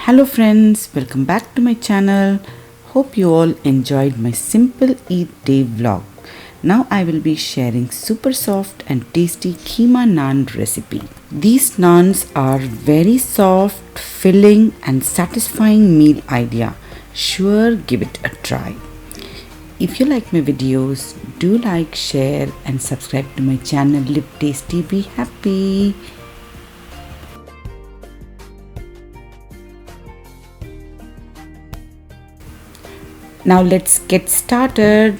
Hello friends, welcome back to my channel. Hope you all enjoyed my simple eat day vlog. Now I will be sharing super soft and tasty keema naan recipe. These naans are very soft, filling and satisfying meal idea. Sure, give it a try. If you like my videos, do like, share and subscribe to my channel. Live tasty, be happy. Now let's get started.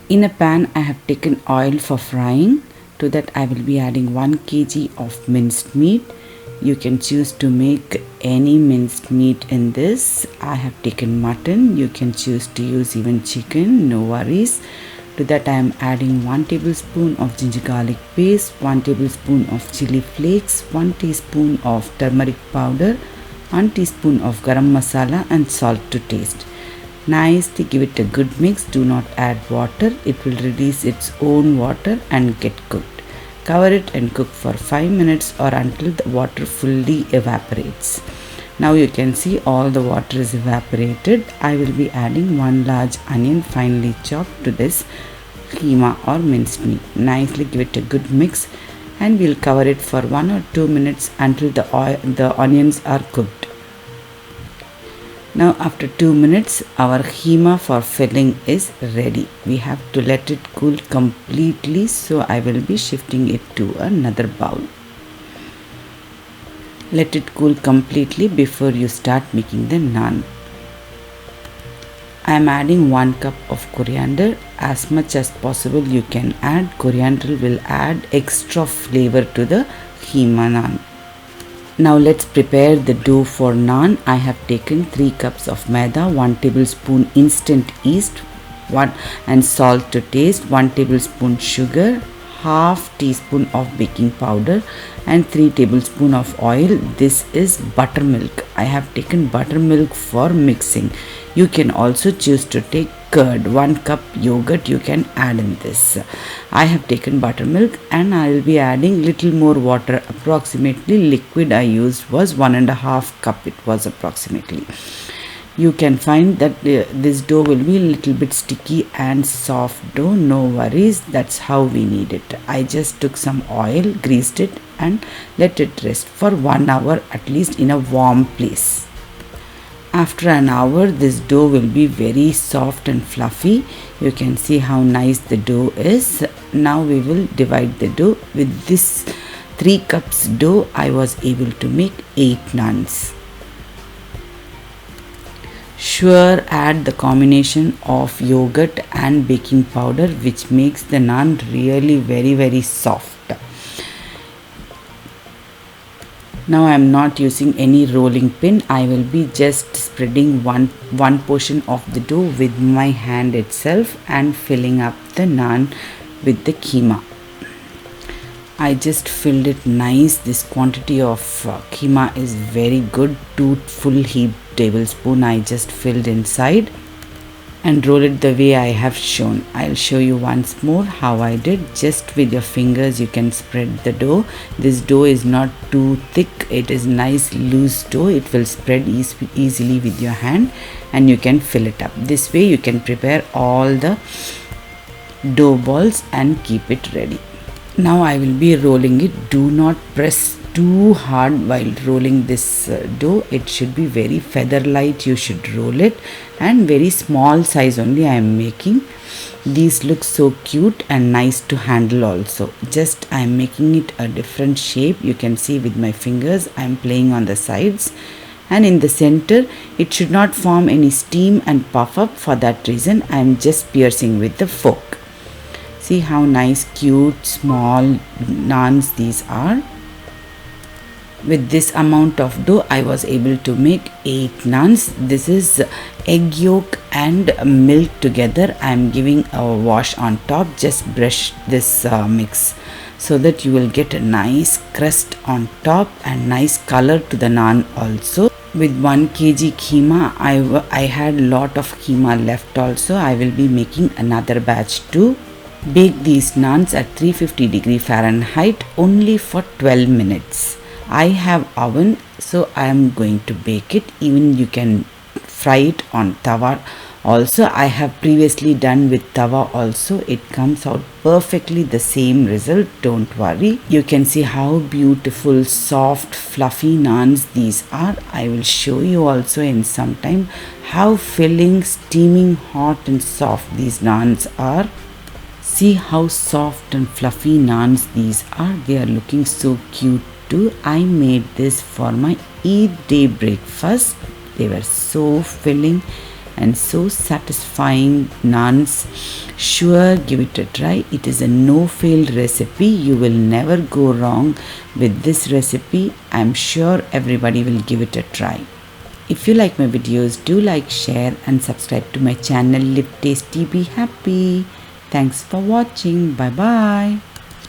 In a pan I have taken oil for frying. To that I will be adding 1 kg of minced meat. You can choose to make any minced meat in this. I have taken mutton. You can choose to use even chicken, no worries. To that I am adding 1 tablespoon of ginger garlic paste, 1 tablespoon of chili flakes, 1 teaspoon of turmeric powder, 1 teaspoon of garam masala and salt to taste. Nicely give it a good mix. Do not add water. It will release its own water and get cooked. Cover it and cook for 5 minutes or until the water fully evaporates. Now you can see all the water is evaporated. I will be adding 1 large onion finely chopped to this keema or minced meat. Nicely give it a good mix and we'll cover it for 1 or 2 minutes until the onions are cooked. Now after 2 minutes our keema for filling is ready. We have to let it cool completely, so I will be shifting it to another bowl. Let it cool completely before you start making the naan. I am adding 1 cup of coriander. As much as possible you can add. Coriander will add extra flavor to the keema naan. Now let's prepare the dough for naan. I have taken 3 cups of maida, 1 tablespoon instant yeast, 1 and salt to taste, 1 tablespoon sugar, half teaspoon of baking powder and 3 tablespoon of oil. This is buttermilk. I have taken buttermilk for mixing. You can also choose to take curd. 1 cup yogurt you can add in this. I have taken buttermilk and I will be adding little more water. Approximately liquid I used was 1.5 cup. It was approximately. You can find that this dough will be a little bit sticky and soft dough. No worries, that's how we need it. I just took some oil, greased it and let it rest for 1 hour at least in a warm place. After an hour this dough will be very soft and fluffy. You can see how nice the dough is. Now we will divide the dough. With this 3 cups dough I was able to make 8 naans. Sure, add the combination of yogurt and baking powder which makes the naan really very soft. Now I am not using any rolling pin. I will be just spreading one portion of the dough with my hand itself and filling up the naan with the keema. I just filled it nice. This quantity of keema is very good. 2 full heaped tablespoon I just filled inside and roll it the way I have shown. I'll show you once more how I did. Just with your fingers you can spread the dough. This dough is not too thick. It is nice loose dough. It will spread easily with your hand and you can fill it up. This way you can prepare all the dough balls and keep it ready. Now I will be rolling it. Do not press too hard while rolling this dough. It should be very feather light. You should roll it and very small size only I am making. These look so cute and nice to handle also. Just I am making it a different shape. You can see with my fingers I am playing on the sides and in the center it should not form any steam and puff up. For that reason I am just piercing with the fork. See how nice cute small naans these are. With this amount of dough I was able to make 8 naans. This is egg yolk and milk together. I am giving a wash on top. Just brush this mix so that you will get a nice crust on top and nice color to the naan also. With 1 kg keema I had a lot of keema left also. I will be making another batch too. Bake these naans at 350 degree Fahrenheit only for 12 minutes. I have oven, so I am going to bake it. Even you can fry it on tawa. Also, I have previously done with tawa also. It comes out perfectly the same result. Don't worry. You can see how beautiful, soft, fluffy naans these are. I will show you also in some time how filling, steaming hot and soft these naans are. See how soft and fluffy naans these are. They are looking so cute too. I made this for my Eid day breakfast. They were so filling and so satisfying naans. Sure, give it a try. It is a no-fail recipe. You will never go wrong with this recipe. I'm sure everybody will give it a try. If you like my videos, do like, share and subscribe to my channel. Live tasty, be happy. Thanks for watching. Bye bye.